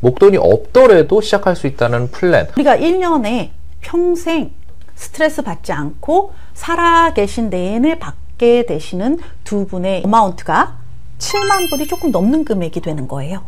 목돈이 없더라도 시작할 수 있다는 플랜. 우리가 1년에 평생 스트레스 받지 않고 살아계신 내내 받게 되시는 두 분의 어마운트가 7만 불이 조금 넘는 금액이 되는 거예요.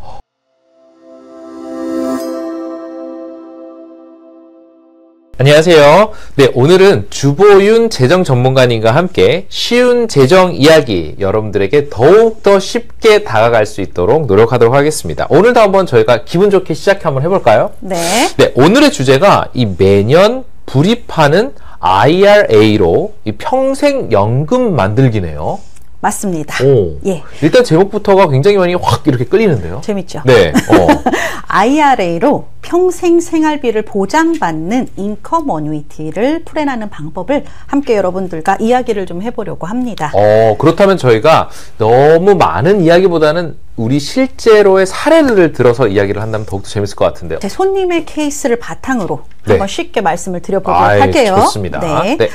안녕하세요. 네, 오늘은 주보윤 재정 전문가님과 함께 쉬운 재정 이야기 여러분들에게 더욱더 쉽게 다가갈 수 있도록 노력하도록 하겠습니다. 오늘도 한번 저희가 기분 좋게 시작 한번 해볼까요? 네. 네, 오늘의 주제가 이 매년 불입하는 IRA로 이 평생 연금 만들기네요. 맞습니다. 오, 예. 일단 제목부터가 굉장히 많이 확 이렇게 끌리는데요. 재밌죠? 네. IRA로 평생 생활비를 보장받는 인컴 어뉴이티를 플랜하는 방법을 함께 여러분들과 이야기를 좀 해보려고 합니다. 그렇다면 저희가 너무 많은 이야기보다는 우리 실제로의 사례를 들어서 이야기를 한다면 더욱더 재밌을 것 같은데요. 제 손님의 케이스를 바탕으로 네. 한번 쉽게 말씀을 드려보도록 할게요. 좋습니다. 네. 네.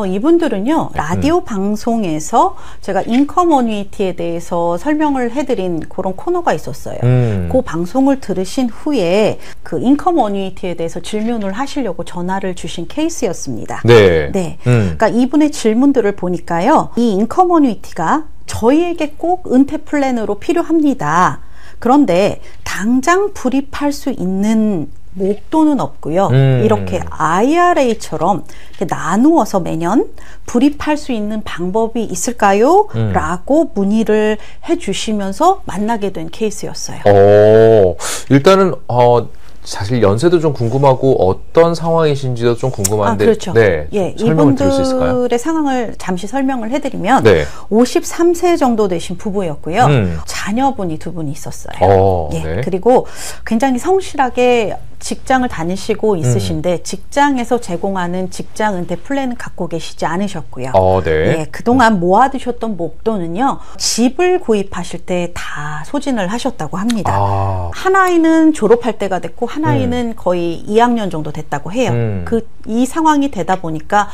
이분들은요, 라디오 방송에서 제가 인컴 어뉴이티에 대해서 설명을 해드린 그런 코너가 있었어요. 그 방송을 들으신 후에 그 인컴 어뉴이티에 대해서 질문을 하시려고 전화를 주신 케이스였습니다. 네. 네. 그러니까 이분의 질문들을 보니까요, 이 인컴 어뉴이티가 저희에게 꼭 은퇴 플랜으로 필요합니다. 그런데 당장 불입할 수 있는 목돈은 없고요. 이렇게 IRA처럼 나누어서 매년 불입할 수 있는 방법이 있을까요? 라고 문의를 해주시면서 만나게 된 케이스였어요. 일단은 사실 연세도 좀 궁금하고 어떤 상황이신지도 좀 궁금한데 그렇죠. 네, 예, 설명을 드릴 수 있을까요? 이분들의 상황을 잠시 설명을 해드리면 네. 53세 정도 되신 부부였고요. 자녀분이 두 분이 있었어요. 예, 네. 그리고 굉장히 성실하게 직장을 다니시고 있으신데 직장에서 제공하는 직장 은퇴 플랜은 갖고 계시지 않으셨고요. 네. 예, 그동안 모아두셨던 목돈은요, 집을 구입하실 때 다 소진을 하셨다고 합니다. 한 아이는 졸업할 때가 됐고 한 아이는 거의 2학년 정도 됐다고 해요. 이 상황이 되다 보니까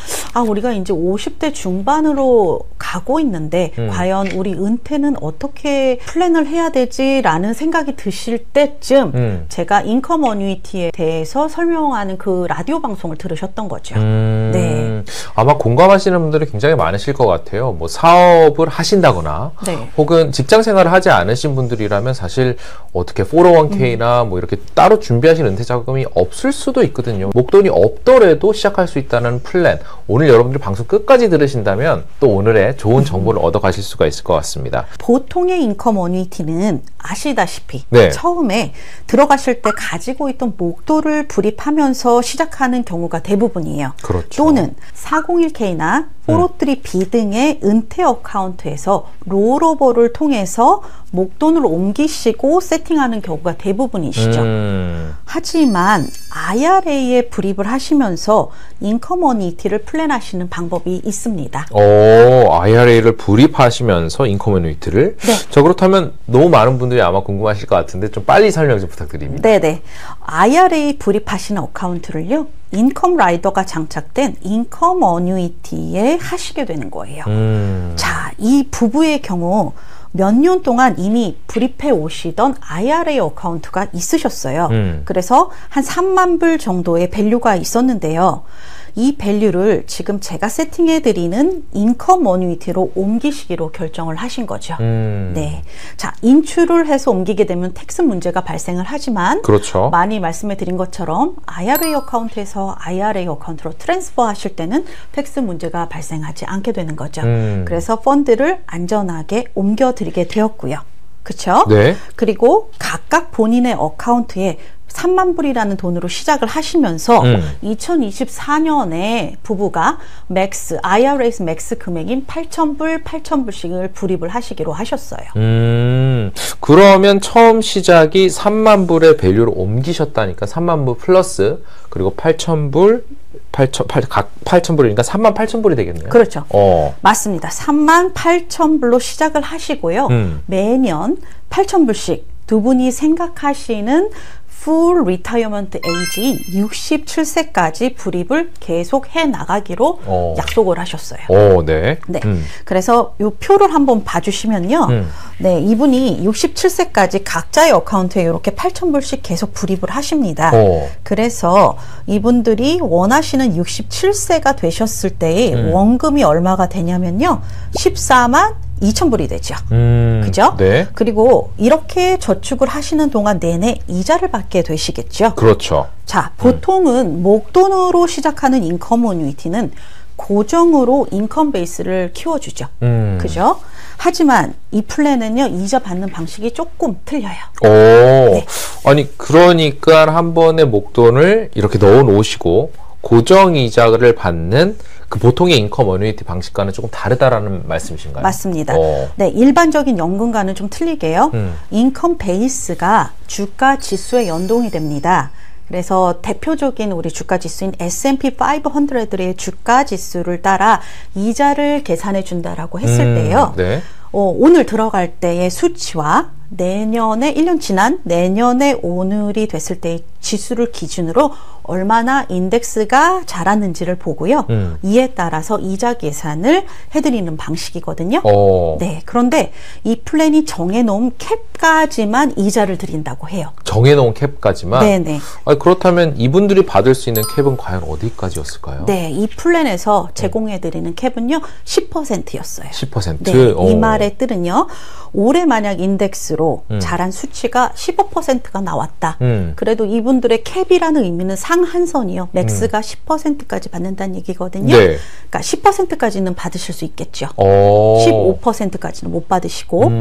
우리가 이제 50대 중반으로 가고 있는데 과연 우리 은퇴는 어떻게 플랜을 해야 되지라는 생각이 드실 때쯤 제가 인컴 어뉴이티에 대해서 설명하는 그 라디오 방송을 들으셨던 거죠. 네. 아마 공감하시는 분들이 굉장히 많으실 것 같아요. 뭐 사업을 하신다거나 네. 혹은 직장 생활을 하지 않으신 분들이라면 사실 어떻게 401k나 뭐 이렇게 따로 준비하신 은퇴 자금이 없을 수도 있거든요. 목돈이 없더라도 시작할 수 있다는 플랜, 오늘 여러분들 방송 끝까지 들으신다면 또 오늘의 좋은 정보를 얻어 가실 수가 있을 것 같습니다. 보통의 인컴 어뉴이티는 아시다시피 네. 처음에 들어가실 때 가지고 있던 목돈을 불입하면서 시작하는 경우가 대부분이에요. 그렇죠. 또는 401k나 403b 등의 은퇴 어카운트에서 롤오버를 통해서 목돈을 옮기시고 세팅하는 경우가 대부분이시죠. 하지만 IRA에 불입을 하시면서 인컴 어뉴이티를 플랜하시는 방법이 있습니다. IRA를 불입하시면서 인컴 어뉴이티를? 네. 그렇다면 너무 많은 분들이 아마 궁금하실 것 같은데 좀 빨리 설명 좀 부탁드립니다. 네네. IRA 불입하시는 어카운트를요, 인컴 라이더가 장착된 인컴 어뉴이티에 하시게 되는 거예요. 자, 이 부부의 경우 몇 년 동안 이미 불입해 오시던 IRA 어카운트가 있으셨어요. 그래서 한 3만 불 정도의 밸류가 있었는데요. 이 밸류를 지금 제가 세팅해드리는 인컴 어뉴이티로 옮기시기로 결정을 하신 거죠. 네. 자, 인출을 해서 옮기게 되면 텍스 문제가 발생을 하지만, 그렇죠. 많이 말씀해 드린 것처럼 IRA 어카운트에서 IRA 어카운트로 트랜스퍼 하실 때는 텍스 문제가 발생하지 않게 되는 거죠. 그래서 펀드를 안전하게 옮겨드리게 되었고요. 그렇죠? 네. 그리고 각각 본인의 어카운트에 3만 불이라는 돈으로 시작을 하시면서 2024년에 부부가 IRA에서 맥스 금액인 8,000불씩을 불입을 하시기로 하셨어요. 그러면 처음 시작이 3만 불의 밸류로 옮기셨다니까 3만 불 플러스 그리고 8,000불 각 8,000불이니까 38,000불이 되겠네요. 그렇죠. 맞습니다. 38,000불로 시작을 하시고요. 매년 8,000불씩 두 분이 생각하시는 full retirement age인 67세까지 불입을 계속 해 나가기로 약속을 하셨어요. 네. 네. 그래서 이 표를 한번 봐주시면요. 네, 이분이 67세까지 각자의 어카운트에 이렇게 8,000불씩 계속 불입을 하십니다. 그래서 이분들이 원하시는 67세가 되셨을 때의 원금이 얼마가 되냐면요. 14만 2,000불이 되죠. 그죠? 네. 그리고 이렇게 저축을 하시는 동안 내내 이자를 받게 되시겠죠. 그렇죠. 자, 보통은 목돈으로 시작하는 인컴 어뉴이티는 고정으로 인컴 베이스를 키워주죠. 그죠? 하지만 이 플랜은요, 이자 받는 방식이 조금 틀려요. 네. 아니, 그러니까 한 번에 목돈을 이렇게 넣어 놓으시고 고정 이자를 받는 그 보통의 인컴 어뉴이티 방식과는 조금 다르다라는 말씀이신가요? 맞습니다. 네, 일반적인 연금과는 좀 틀리게요. 인컴 베이스가 주가 지수에 연동이 됩니다. 그래서 대표적인 우리 주가 지수인 S&P 500의 주가 지수를 따라 이자를 계산해 준다라고 했을 때요. 네. 오늘 들어갈 때의 수치와 내년에 1년 지난 내년에 오늘이 됐을 때의 지수를 기준으로 얼마나 인덱스가 자랐는지를 보고요. 이에 따라서 이자 계산을 해드리는 방식이거든요. 네, 그런데 이 플랜이 정해놓은 캡까지만 이자를 드린다고 해요. 정해놓은 캡까지만? 네네. 아니, 그렇다면 이분들이 받을 수 있는 캡은 과연 어디까지였을까요? 네, 이 플랜에서 제공해드리는 캡은요 10%였어요. 10%? 네, 이 말의 뜻은요, 올해 만약 인덱스로 자란 수치가 15%가 나왔다. 그래도 이분들의 캡이라는 의미는 상한선이요. 맥스가 10%까지 받는다는 얘기거든요. 네. 그러니까 10%까지는 받으실 수 있겠죠. 15%까지는 못 받으시고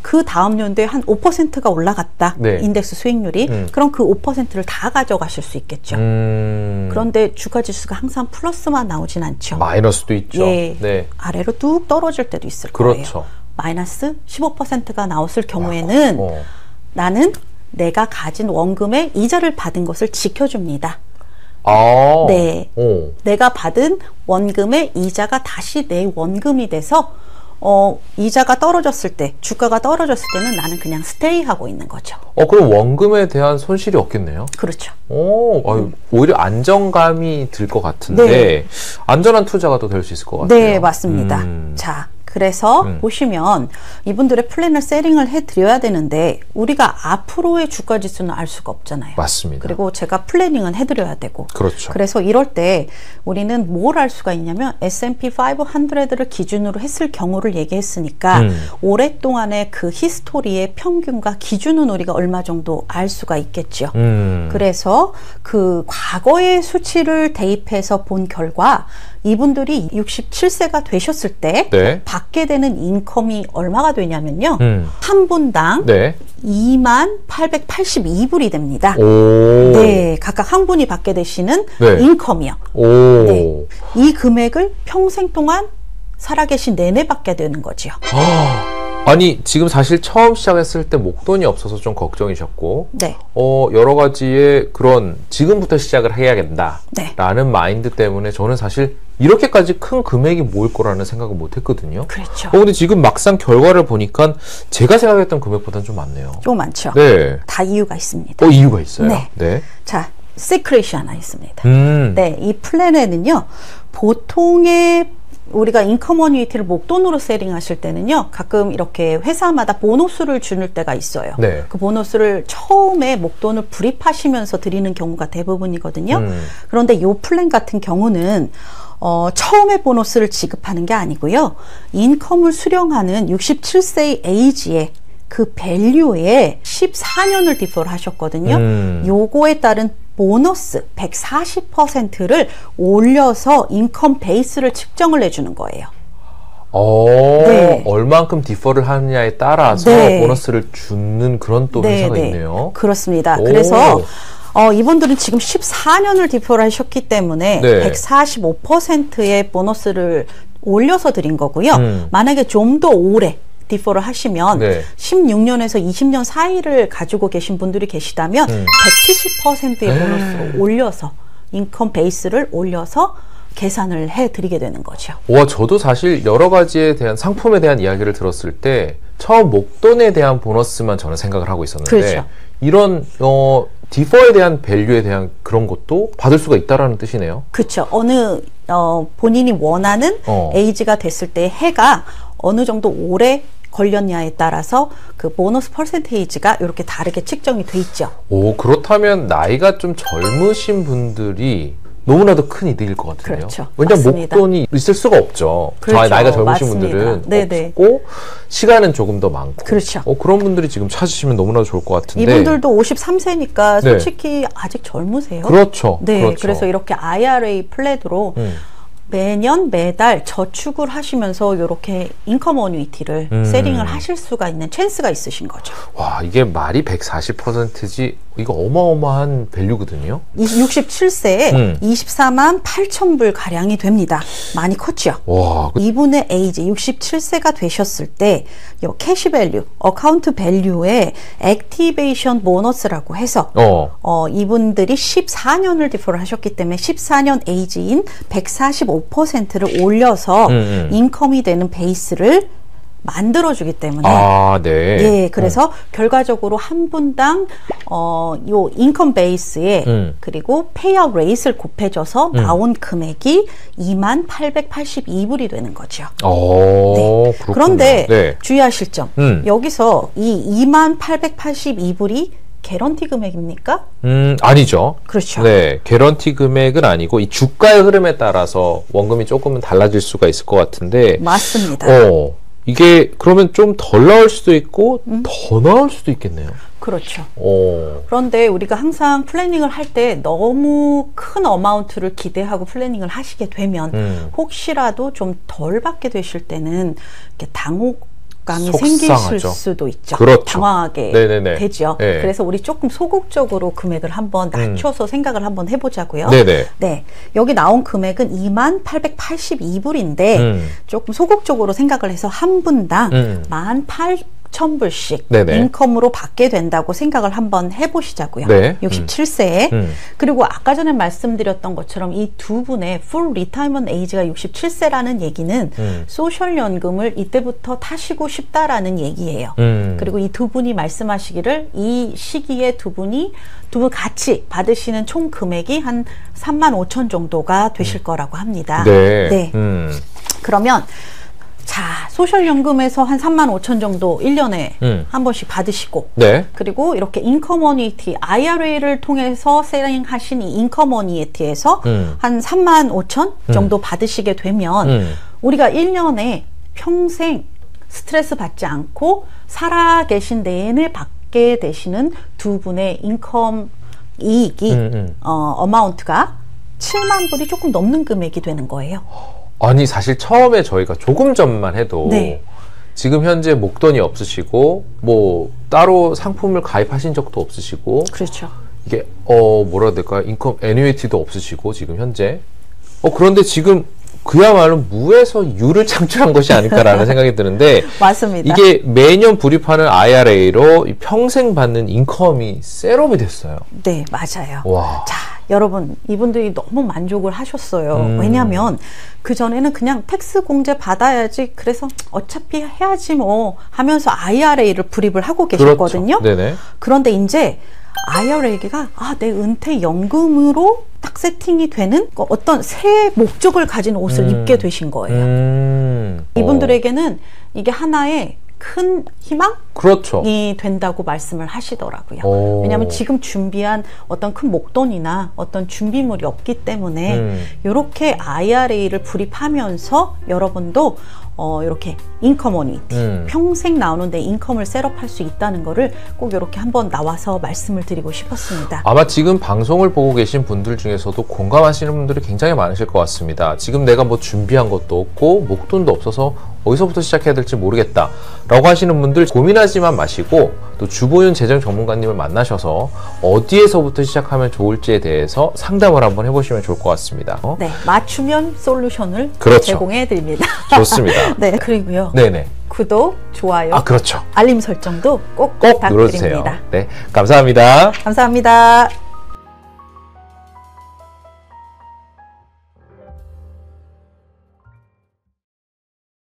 그 다음 연도에 한 5%가 올라갔다. 네. 인덱스 수익률이. 그럼 그 5%를 다 가져가실 수 있겠죠. 그런데 주가지수가 항상 플러스만 나오진 않죠. 마이너스도 있죠. 예, 네. 아래로 뚝 떨어질 때도 있을 그렇죠. 거예요. 마이너스 15%가 나왔을 경우에는 나는 내가 가진 원금의 이자를 받은 것을 지켜줍니다. 네, 내가 받은 원금의 이자가 다시 내 원금이 돼서 이자가 떨어졌을 때, 주가가 떨어졌을 때는 나는 그냥 스테이하고 있는 거죠. 그럼 원금에 대한 손실이 없겠네요? 그렇죠. 오히려 안정감이 들 것 같은데, 네. 안전한 투자가 또 될 수 있을 것 같아요. 네, 맞습니다. 자, 그래서 보시면 이분들의 플랜을 세팅을 해드려야 되는데 우리가 앞으로의 주가 지수는 알 수가 없잖아요. 맞습니다. 그리고 제가 플래닝은 해드려야 되고. 그렇죠. 그래서 이럴 때 우리는 뭘 알 수가 있냐면 S&P 500를 기준으로 했을 경우를 얘기했으니까 오랫동안의 그 히스토리의 평균과 기준은 우리가 얼마 정도 알 수가 있겠죠. 그래서 그 과거의 수치를 대입해서 본 결과 이분들이 67세가 되셨을 때 네. 받게 되는 인컴이 얼마가 되냐면요. 한 분당 네. 2882불이 됩니다. 오. 네, 각각 한 분이 받게 되시는 네. 인컴이요. 오. 네, 이 금액을 평생 동안 살아계신 내내 받게 되는 거죠. 아니, 지금 사실 처음 시작했을 때 목돈이 없어서 좀 걱정이셨고, 네. 여러 가지의 그런 지금부터 시작을 해야겠다 네. 라는 마인드 때문에 저는 사실 이렇게까지 큰 금액이 모일 거라는 생각을 못 했거든요. 그렇죠. 근데 지금 막상 결과를 보니까 제가 생각했던 금액보다는 좀 많네요. 좀 많죠. 네. 다 이유가 있습니다. 이유가 있어요? 네. 네. 자, 시크릿이 하나 있습니다. 네. 이 플랜에는요, 보통의 우리가 인컴 어뉴이티를 목돈으로 세팅하실 때는요, 가끔 이렇게 회사마다 보너스를 주는 때가 있어요. 네. 그 보너스를 처음에 목돈을 불입하시면서 드리는 경우가 대부분이거든요. 그런데 이 플랜 같은 경우는 처음에 보너스를 지급하는 게 아니고요, 인컴을 수령하는 67세의 에이지에 그 밸류에 14년을 디퍼를 하셨거든요. 요거에 따른 보너스 140%를 올려서 인컴 베이스를 측정을 해주는 거예요. 네. 얼만큼 디퍼를 하느냐에 따라서 네. 보너스를 주는 그런 또 회사가 있네요. 그렇습니다. 그래서 이분들은 지금 14년을 디퍼를 하셨기 때문에 네. 145%의 보너스를 올려서 드린 거고요. 만약에 좀 더 오래 디퍼를 하시면 네. 16년에서 20년 사이를 가지고 계신 분들이 계시다면 170%의 보너스로 올려서 인컴 베이스를 올려서 계산을 해드리게 되는 거죠. 와, 저도 사실 여러 가지에 대한 상품에 대한 이야기를 들었을 때 처음 목돈에 대한 보너스만 저는 생각을 하고 있었는데 그렇죠. 이런 디퍼에 대한 밸류에 대한 그런 것도 받을 수가 있다라는 뜻이네요. 그렇죠. 어느 본인이 원하는 에이지가 됐을 때 해가 어느 정도 오래 걸렸냐에 따라서 그 보너스 퍼센테이지가 이렇게 다르게 측정이 돼 있죠. 오, 그렇다면 나이가 좀 젊으신 분들이 너무나도 큰 이득일 것 같은데요. 그렇죠. 왜냐면 맞습니다. 목돈이 있을 수가 없죠. 그렇죠. 나이가 젊으신 맞습니다. 분들은 네네. 없고 시간은 조금 더 많고. 그렇죠. 그런 분들이 지금 찾으시면 너무나도 좋을 것 같은데. 이분들도 53세니까 솔직히 아직 젊으세요. 그렇죠. 네, 그렇죠. 그래서 이렇게 IRA 플랜으로 매년 매달 저축을 하시면서 이렇게 인컴 어뉴이티를 세링을 하실 수가 있는 찬스가 있으신 거죠. 와, 이게 말이 140%지 이거 어마어마한 밸류거든요. 67세에 24만 8천 불 가량이 됩니다. 많이 컸죠. 와, 이분의 에이지 67세가 되셨을 때 요 캐시 밸류, 어카운트 밸류에 액티베이션 보너스라고 해서 이분들이 14년을 디퍼를 하셨기 때문에 14년 에이지인 145%를 올려서 인컴이 되는 베이스를 만들어주기 때문에 예, 그래서 결과적으로 한 분당 요 인컴 베이스에 그리고 페이아웃 레이스를 곱해줘서 나온 금액이 2882불이 되는 거죠. 네. 그런데 주의하실 점 여기서 이 2882불이 개런티 금액입니까? 아니죠. 그렇죠. 네, 개런티 금액은 아니고 이 주가의 흐름에 따라서 원금이 조금은 달라질 수가 있을 것 같은데. 맞습니다. 이게 그러면 좀 덜 나올 수도 있고 더 나올 수도 있겠네요. 그렇죠. 그런데 우리가 항상 플래닝을 할 때 너무 큰 어마운트를 기대하고 플래닝을 하시게 되면 혹시라도 좀 덜 받게 되실 때는 이렇게 감이 생기실 수도 있죠. 그렇죠. 당황하게 되죠. 네. 그래서 우리 조금 소극적으로 금액을 한번 낮춰서 생각을 한번 해보자고요. 네, 여기 나온 금액은 2882불인데 조금 소극적으로 생각을 해서 한 분당 18,000불씩 인컴으로 받게 된다고 생각을 한번 해보시자고요. 67세에 그리고 아까 전에 말씀드렸던 것처럼 이 두 분의 풀 리타이먼트 에이지가 67세라는 얘기는 소셜연금을 이때부터 타시고 싶다라는 얘기예요. 그리고 이 두 분이 말씀하시기를 이 시기에 두 분 같이 받으시는 총 금액이 한 35,000 정도가 되실 거라고 합니다. 그러면 자, 소셜연금에서 한 35,000 정도 1년에 한 번씩 받으시고 그리고 이렇게 인컴 어뉴이티 IRA를 통해서 세링하신 이 인컴 어뉴이티에서 한 35,000 정도 받으시게 되면 우리가 1년에 평생 스트레스 받지 않고 살아 계신 내내 받게 되시는 두 분의 인컴 이익이 어마운트가 7만 불이 조금 넘는 금액이 되는 거예요. 아니, 사실 처음에 저희가 조금 전만 해도 지금 현재 목돈이 없으시고 뭐 따로 상품을 가입하신 적도 없으시고 그렇죠. 이게 뭐라 해야 될까요? 인컴 애뉴이티도 없으시고 지금 현재 그런데 지금 그야말로 무에서 유를 창출한 것이 아닐까라는 생각이 드는데 맞습니다. 이게 매년 불입하는 IRA로 평생 받는 인컴이 셋업이 됐어요. 네, 맞아요. 와. 자, 여러분, 이분들이 너무 만족을 하셨어요. 왜냐하면 그전에는 그냥 텍스 공제 받아야지, 그래서 어차피 해야지 뭐 하면서 IRA를 불입을 하고 계셨거든요. 그런데 이제 IRA가 내 은퇴 연금으로 딱 세팅이 되는 어떤 새 목적을 가진 옷을 입게 되신 거예요. 이분들에게는 이게 하나의 큰 희망이 된다고 말씀을 하시더라고요. 왜냐하면 지금 준비한 어떤 큰 목돈이나 어떤 준비물이 없기 때문에 이렇게 IRA를 불입하면서 여러분도 이렇게 인컴 어뉴이티 평생 나오는데 인컴을 셋업할 수 있다는 거를 꼭 이렇게 한번 나와서 말씀을 드리고 싶었습니다. 아마 지금 방송을 보고 계신 분들 중에서도 공감하시는 분들이 굉장히 많으실 것 같습니다. 지금 내가 뭐 준비한 것도 없고 목돈도 없어서 어디서부터 시작해야 될지 모르겠다 라고 하시는 분들 고민하지만 마시고 또 주보윤 재정 전문가님을 만나셔서 어디에서부터 시작하면 좋을지에 대해서 상담을 한번 해보시면 좋을 것 같습니다. 네, 맞춤형 솔루션을 제공해 드립니다. 좋습니다. 네, 그리고요. 구독, 좋아요, 그렇죠. 알림 설정도 꼭 눌러주세요. 부탁드립니다. 네, 감사합니다. 감사합니다.